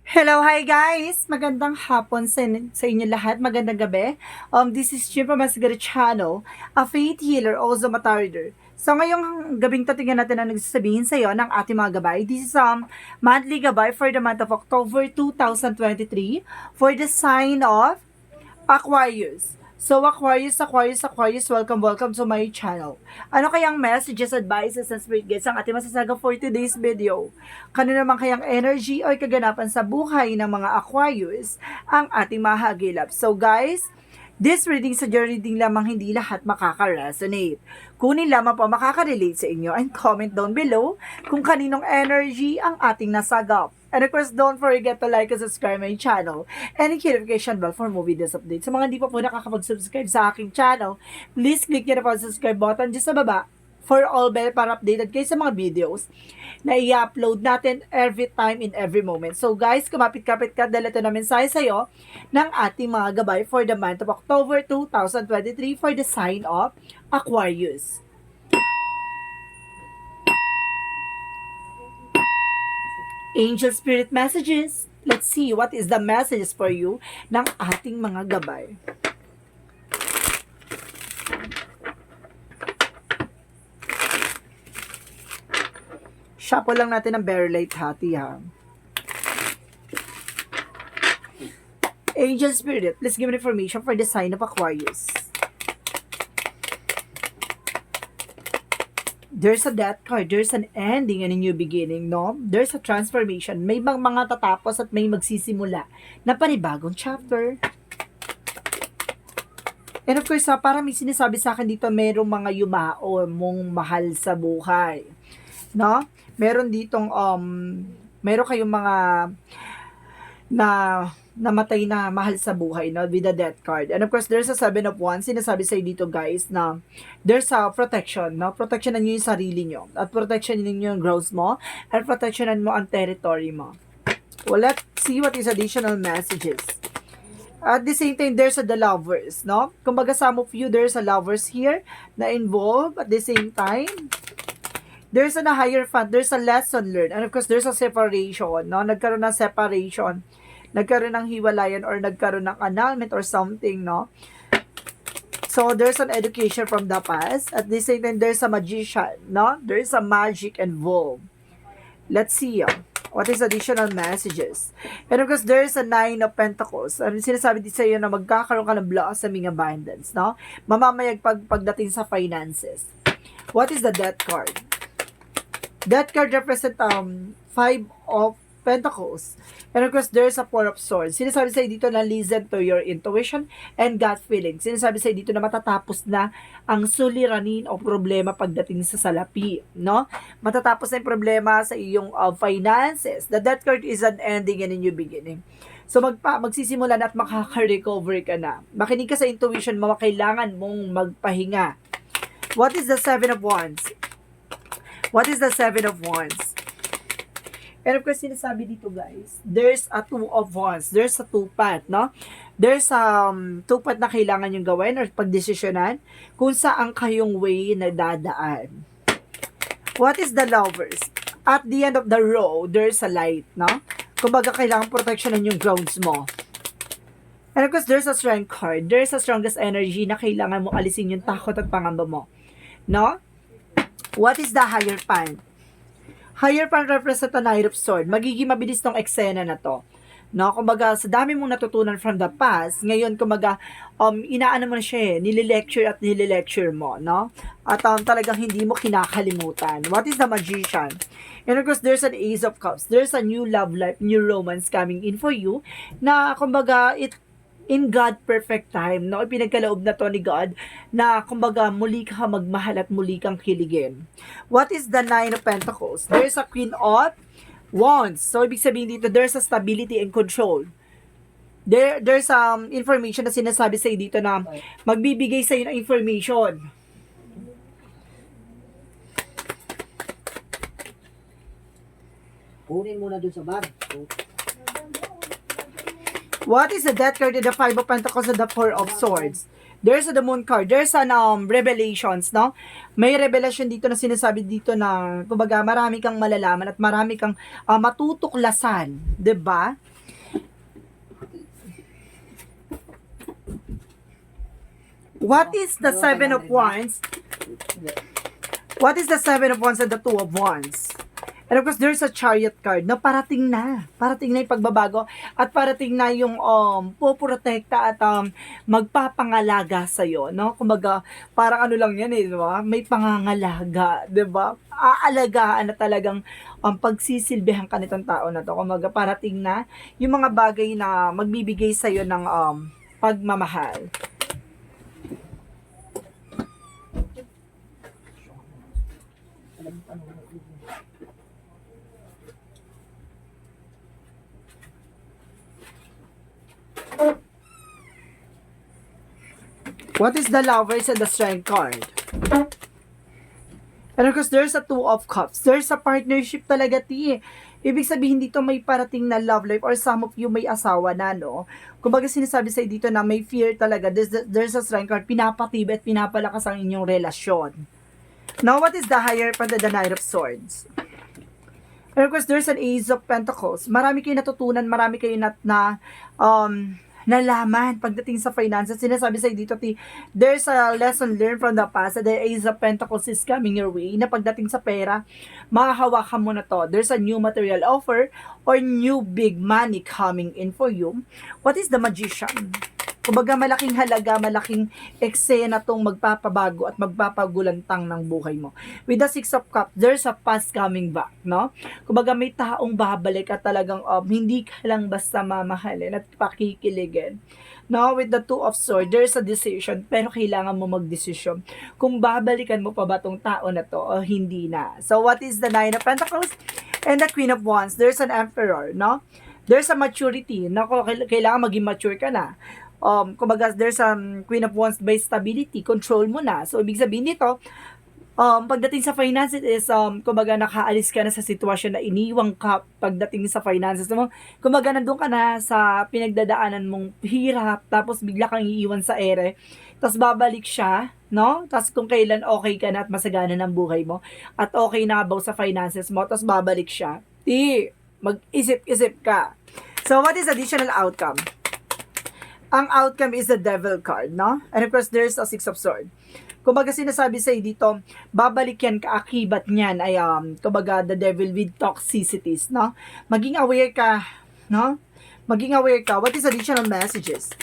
Hello, hi guys! Magandang hapon sa inyo lahat. Magandang gabi. This is Jim from Masagari Channel, a faith healer, also matarder. So ngayong gabing to, tingnan natin ang nagsasabihin sa iyo ng ating mga gabay. This is monthly gabay for the month of October 2023 for the sign of Aquarius. So Aquarius, welcome to my channel. Ano kayang messages, advices, and spirit guides ang ating masasaga for today's video? Kano naman kayang energy o kaganapan sa buhay ng mga Aquarius ang ating mahagilap? So guys, this reading sa reading lamang, hindi lahat makaka-resonate. Kunin lamang po makaka-relate sa inyo and comment down below kung kaninong energy ang ating nasagap. And of course, don't forget to like and subscribe my channel and hit notification bell for more videos updates. Sa mga hindi pa po nakakapag-subscribe sa aking channel, please click nyo na po ang subscribe button dyan sa baba for all bell para updated kayo sa mga videos na i-upload natin every time in every moment. So guys, kumapit-kapit ka dahil ito na mensahe sa'yo ng ating mga gabay for the month of October 2023 for the sign of Aquarius. Angel Spirit Messages. Let's see what is the messages for you ng ating mga gabay. Shuffle lang natin ang very light hati ha. Angel Spirit, please give me information for the sign of Aquarius. There's a death card, there's an ending and a new beginning, no? There's a transformation. May mga tatapos at may magsisimula na panibagong chapter. And of course, parang may sinasabi sa akin dito, merong mga yumao mong mahal sa buhay. No? Meron ditong, meron kayong mga na namatay na mahal sa buhay, no, with the death card. And of course, there's a 7 of Wands. Sinasabi sa'yo dito, guys, na there's a protection, no? Protectionan nyo yung sarili nyo. At protectionan nyo yung growth mo. At protectionan mo ang territory mo. Well, let's see what is additional messages. At the same time, there's the lovers, no? Kumbaga, some of you, there's a lovers here na involved. At the same time, there's a higher fund, there's a lesson learned. And of course, there's a separation, no? Nagkaroon ng separation. Nagkaroon ng hiwalayan or nagkaroon ng annulment or something, no? So, there's an education from the past. At the same time, there's a magician, no? There's a magic involved. Let's see, what is additional messages? And of course, there's a 9 of Pentacles. Ano sinasabi dito sa iyo na magkakaroon ka ng blossoming abundance, no? Mamamayag pagdating sa finances. What is the Death card? Death card represent 5 of Pentacles. And of course, there's a 4 of Swords. Sinasabi sa'yo dito na listen to your intuition and gut feeling. Sinasabi sa'yo dito na matatapos na ang suliranin o problema pagdating sa salapi, no? Matatapos na yung problema sa iyong finances. The Death card is an ending and a new beginning. So magsisimula na at makaka-recover ka na. Makinig ka sa intuition mo, kailangan mong magpahinga. What is the 7 of Wands? What is the 7 of Wands? And of course, sinasabi dito, guys, there's a 2 of Wands. There's a 2-path, no? There's 2-path na kailangan yung gawin or pagdesisyonan kung saan kayong way na dadaan. What is the lovers? At the end of the road, there's a light, no? Kumbaga, kailangan protectionan yung grounds mo. And of course, there's a strength card. There's a strongest energy na kailangan mo alisin yung takot at pangamba mo. No? What is the higher pan? Higher pan represent a Knight of Swords. Magiging mabilis tong eksena na to. No, kumbaga sa dami mong natutunan from the past, ngayon kumbaga inaano mo na siya, nililecture mo, no? At talagang hindi mo kinakalimutan. What is the Magician? And of course, there's an Ace of Cups. There's a new love life, new romance coming in for you na kumbaga in God perfect time, no? Pinagkaloob na to ni God na kumbaga muli ka magmahal at muli kang kiligin. What is the 9 of Pentacles? There's a Queen of Wands. So, ibig sabihin dito, there's a stability and control. There's information na sinasabi sa'yo dito na magbibigay sa'yo ng information. Kunin mo na dun sa bag. What is the Death card in the 5 of Pentacles and the 4 of Swords? There's the Moon card. There's an revelations, no? May revelation dito na sinasabi dito na, kumbaga, marami kang malalaman at marami kang matutuklasan, 'di ba? What is the Seven of Wands? What is the Seven of Wands and the Two of Wands? And of course, there's a Chariot card na parating na. Parating na yung pagbabago at parating na yung poprotekta at magpapangalaga sa'yo, no? Kumbaga, parang ano lang yan eh, di ba? May pangangalaga, di ba? Aalagaan na talagang pagsisilbihan ka nitong tao na to. Kumbaga, parating na yung mga bagay na magbibigay sa'yo ng pagmamahal. What is the Lovers and the Strength card? And of course, there's a Two of Cups. There's a partnership talaga, ti. Ibig sabihin dito may parating na love life or some of you may asawa na, no? Kumbaga sinasabi sa'yo dito na may fear talaga. There's a Strength card. Pinapatibay at pinapalakas ang inyong relasyon. Now, what is the Hierophant and the Knight of Swords? And of course, there's an Ace of Pentacles. Marami kayo natutunan, marami kayo nalaman pagdating sa finances. Sinasabi sa'yo dito, there's a lesson learned from the past. The Ace of Pentacles is coming your way. Na pagdating sa pera, makahawakan mo na to. There's a new material offer or new big money coming in for you. What is the Magician? Kumbaga malaking halaga, malaking eksena tong magpapabago at magpapagulantang ng buhay mo. With the Six of Cups, there's a past coming back, no? Kumbaga may taong babalik at talagang hindi ka lang basta mamahalin at pakikiligin. No, with the Two of Swords, there's a decision, pero kailangan mo magdesisyon kung babalikan mo pa ba tong tao na to o hindi na. So what is the Nine of Pentacles and the Queen of Wands? There's an Emperor, no? There's a maturity. Nako, kailangan maging mature ka na. Kumbaga, there's Queen of Wands by stability, control mo na. So, ibig sabihin nito, pagdating sa finances is, kumbaga, nakaalis ka na sa sitwasyon na iniwang ka pagdating sa finances mo. Kumbaga, nandun ka na sa pinagdadaanan mong hirap, tapos bigla kang iiwan sa ere. Tapos babalik siya, no? Tapos kung kailan okay ka na at masagana ng buhay mo, at okay na about sa finances mo, tapos babalik siya. Mag-isip-isip ka. So, what is additional outcome? Ang outcome is the Devil card, no? And of course, there's a Six of Swords. Kumbaga sinasabi sa'yo dito, babalik yan, kaakibat niyan ay, kumbaga, the devil with toxicities, no? Maging aware ka, no? Maging aware ka. What is additional messages?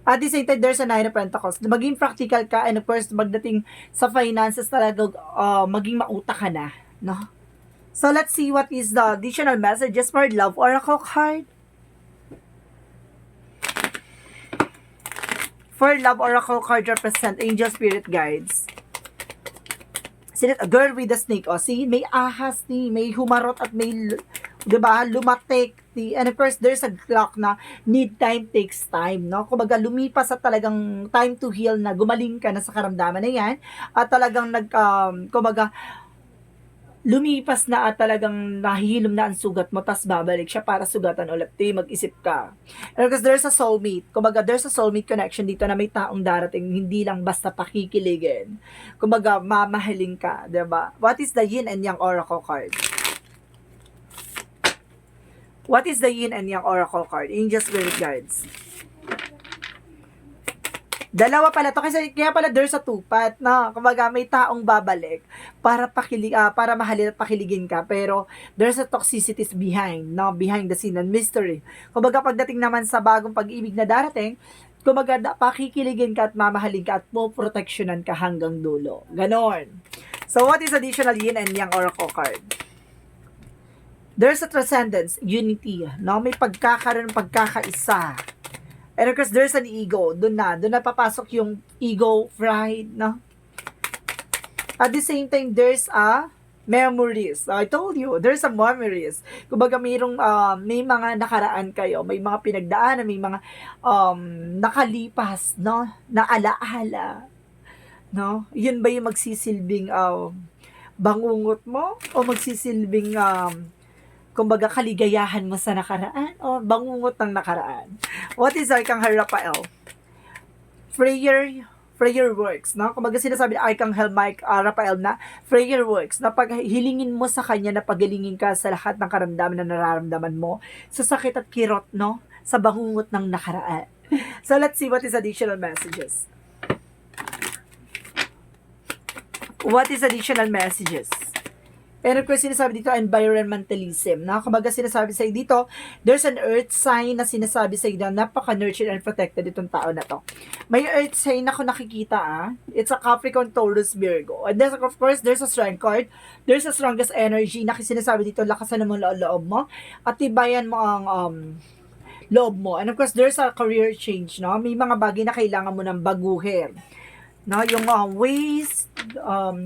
At the same time, there's a Nine of Pentacles. Maging practical ka, and of course, magdating sa finances talaga, maging mauta ka na, no? So, let's see what is the additional messages for Love Oracle card. For Love Oracle card represent Angel Spirit Guides. A girl with a snake. O, see, may ahas ni, may humarot at may, diba, lumatik. And of course, there's a clock na need time takes time, no? Kumbaga, lumipas at talagang time to heal na gumaling ka na sa karamdaman na yan. At talagang kumbaga, lumipas na at talagang nahihilom na ang sugat mo, tas babalik siya para sugatan ulit. Mag-isip ka. And because there's a soulmate. Kumbaga, there's a soulmate connection dito na may taong darating, hindi lang basta pakikiligin. Kumbaga, mamahalin ka, diba? What is the Yin and Yang Oracle card? What is the Yin and Yang Oracle card? Angel Spirit Guides. Dalawa pala to kasi kaya pala there's a two-path na kumbaga may taong babalik para para mahalin at pakiligin ka, pero there's a toxicities behind, no, behind the scene and mystery. Kumbaga pagdating naman sa bagong pag-ibig na darating, kumbaga pakikiligin ka at mamahalin ka at poproteksyonan ka hanggang dulo. Ganon. So what is additional Yin and Yang Oracle card? There's a transcendence, unity, no, may pagkakaroon, pagkakaisa. And of course, there's an ego. Doon na papasok yung ego, pride, no? At the same time, there's a memories. I told you, there's a memories. Kumbaga, may mga nakaraan kayo, may mga pinagdaanan, may mga nakalipas, no? Na alaala, no? Yun ba yung magsisilbing bangungot mo? O magsisilbing kumbaga kaligayahan mo sa nakaraan o bangungot ng nakaraan? What is Archangel Raphael? Prayer works, no? Kumbaga sinasabi ni Archangel Raphael na prayer works, na pag hilingin mo sa kanya na pagalingin ka sa lahat ng karamdaman na nararamdaman mo, sa sakit at kirot, no? Sa bangungot ng nakaraan. So let's see what is additional messages. What is additional messages? And of course, sinasabi dito, environmentalism. Na kumbaga sinasabi sa'yo dito, there's an earth sign na sinasabi sa'yo na napaka-nurtured and protected itong tao na to. May earth sign na ako nakikita It's a Capricorn, Taurus, Virgo. And then, of course, there's a strength card. There's a strongest energy na sinasabi dito, lakasan mo ang loob mo at tibayan mo ang loob mo. And of course, there's a career change, no? May mga bagay na kailangan mo ng baguhin. No, yung ways,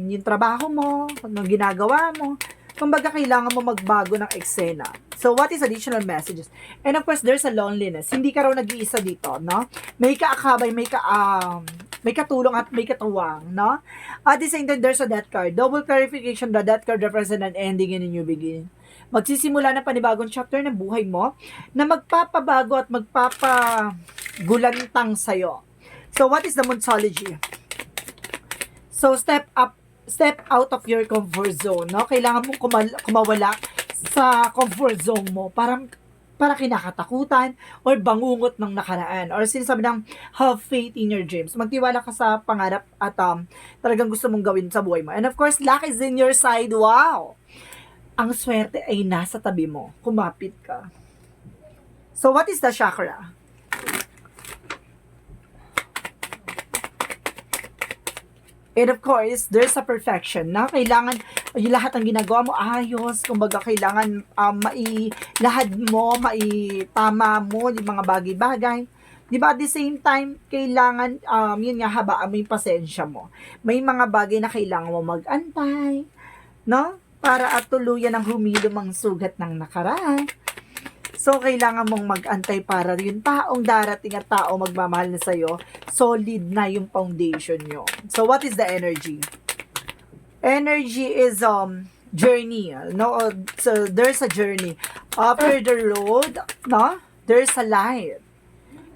yung trabaho mo, yung ginagawa mo, kumbaga kailangan mo magbago ng eksena. So, what is additional messages? And of course, there's a loneliness. Hindi ka raw nag-iisa dito, no? May kaakabay, may katulong at may katuwang, no? At the same time, there's a death card. Double clarification, the death card represents an ending and a new beginning. Magsisimula ng panibagong chapter ng buhay mo na magpapabago at magpapagulantang sa'yo. So, what is the Moonology? So, step out of your comfort zone, no? Kailangan mong kumawala sa comfort zone mo para kinakatakutan or bangungot ng nakaraan. Or sinasabi ng have faith in your dreams. Magtiwala ka sa pangarap at talagang gusto mong gawin sa buhay mo. And of course, luck is in your side. Wow! Ang swerte ay nasa tabi mo. Kumapit ka. So, what is the chakra? And of course, there's a perfection na kailangan yung lahat ng ginagawa mo ayos, kumbaga kailangan maitama mo yung mga bagay-bagay. Di ba? At the same time, kailangan, yun nga, habaan mo yung pasensya mo. May mga bagay na kailangan mo mag-antay, no? Para at tuluyan ang humilom ang sugat ng nakaraan. So, kailangan mong mag-antay para yung taong darating at taong magmamahal na sa'yo, solid na yung foundation nyo. So, what is the energy? Energy is journey. No? So, there's a journey. After the road, no? There's a light.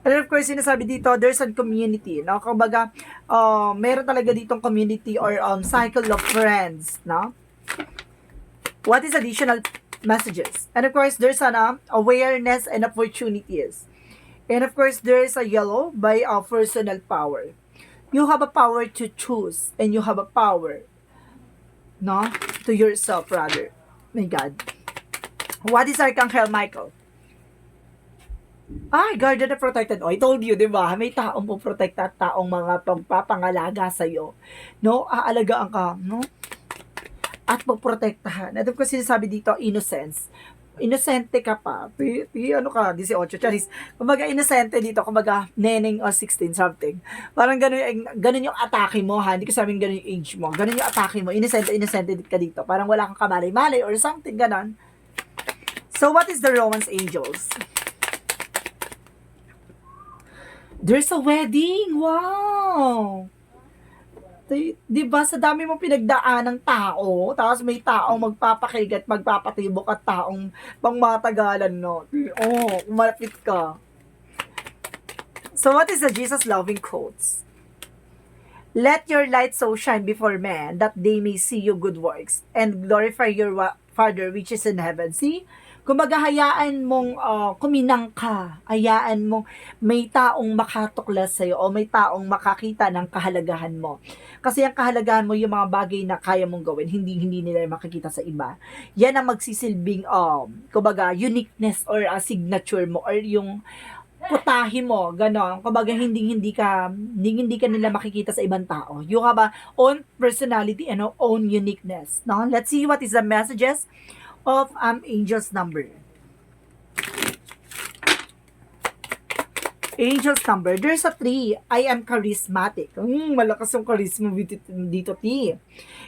And of course, sinasabi dito, there's a community. No? Kumbaga, meron talaga ditong community or cycle of friends. No? What is additional messages? And of course, there's an awareness and opportunities. And of course, there's a yellow by personal power. You have a power to choose and you have a power, no, to yourself rather. My God. What is Archangel Michael? Guarded and protected. I told you, di ba? May taong puprotekta at taong mga pagpapangalaga sa'yo. No? Aalagaan ka, no? At magprotektahan. At of course, sinasabi dito, innocence. Inosente ka pa. Ano ka, 18, charis. Kumbaga, inosente dito, kumbaga, neneng o 16 something. Parang ganun yung atake mo, ha? Hindi ko sabing ganun yung age mo. Ganun yung atake mo. Inosente ka dito. Parang wala kang kamalay-malay or something, ganun. So, what is the Romance Angels? There's a wedding! Wow! Diba, sa dami mong pinagdaan ng tao, tapos may taong magpapakilig at magpapatibok at taong pangmatagalan, no? Malapit ka. So, what is the Jesus loving quotes? Let your light so shine before men that they may see your good works and glorify your Father which is in heaven. See? Kumbaga, hayaan mong kuminang ka. Hayaan mong may taong makatuklas sa'yo o may taong makakita ng kahalagahan mo. Kasi ang kahalagahan mo, yung mga bagay na kaya mong gawin, hindi nila makikita sa iba. Yan ang magsisilbing, kumbaga, uniqueness or signature mo or yung putahe mo, gano'n. Kumbaga, hindi ka nila makikita sa ibang tao. You have a own personality and own uniqueness. No? Let's see what is the messages of Angel's number. Angel's number. There's a 3. I am charismatic. Malakas yung charisma dito, T.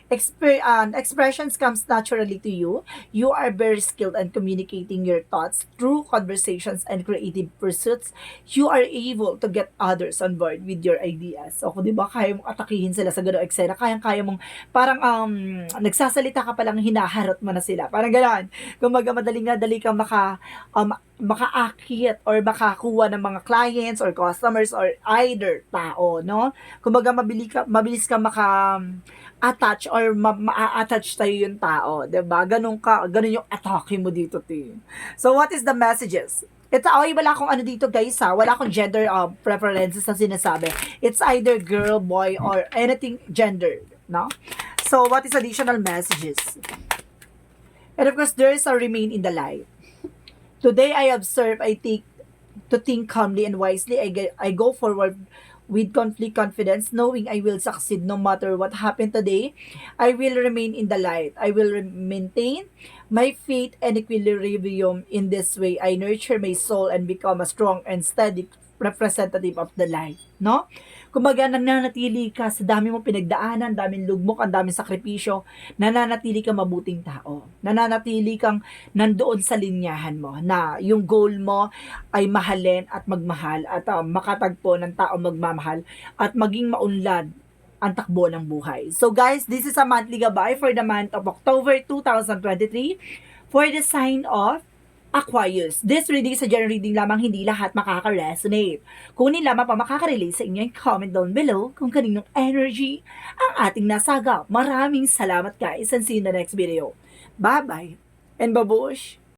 Expressions comes naturally to you. You are very skilled in communicating your thoughts through conversations and creative pursuits. You are able to get others on board with your ideas. So, di ba, kaya mong atakihin sila sa gano'ng eksena. Kaya mong, parang, nagsasalita ka palang hinaharot mo na sila. Parang gano'n. Kung madali kang makaakit or makakuha ng mga clients or customers or either tao, no? Kumbaga, mabilis ka attach or ma-attach tayo yung tao, 'di ba? Ganun yung atake mo dito, team. So, what is the messages? Wala akong ano dito, guys, ha? Wala akong gender preferences na sinasabi. It's either girl, boy, or anything gender, no? So, what is additional messages? And of course, there is a remain in the light. Today I observe, I take to think calmly and wisely. I go forward with conflict confidence, knowing I will succeed no matter what happened today. I will remain in the light. I will maintain my faith and equilibrium. In this way, I nurture my soul and become a strong and steady representative of the light. No? Kumbaga, nananatili ka sa dami mong pinagdaanan, daming lugmok, ang daming sakripisyo, nananatili kang mabuting tao. Nananatili kang nandoon sa linyahan mo na yung goal mo ay mahalin at magmahal at makatagpo ng tao magmamahal at maging maunlad ang takbo ng buhay. So guys, this is a monthly gabay for the month of October 2023 for the sign of Aquarius. This reading is a general reading lamang, hindi lahat makaka-resonate. Kung hindi lamang pa makaka-relate sa inyo, comment down below kung kaninong energy ang ating nasagap. Maraming salamat guys and see you in the next video. Bye-bye and babush!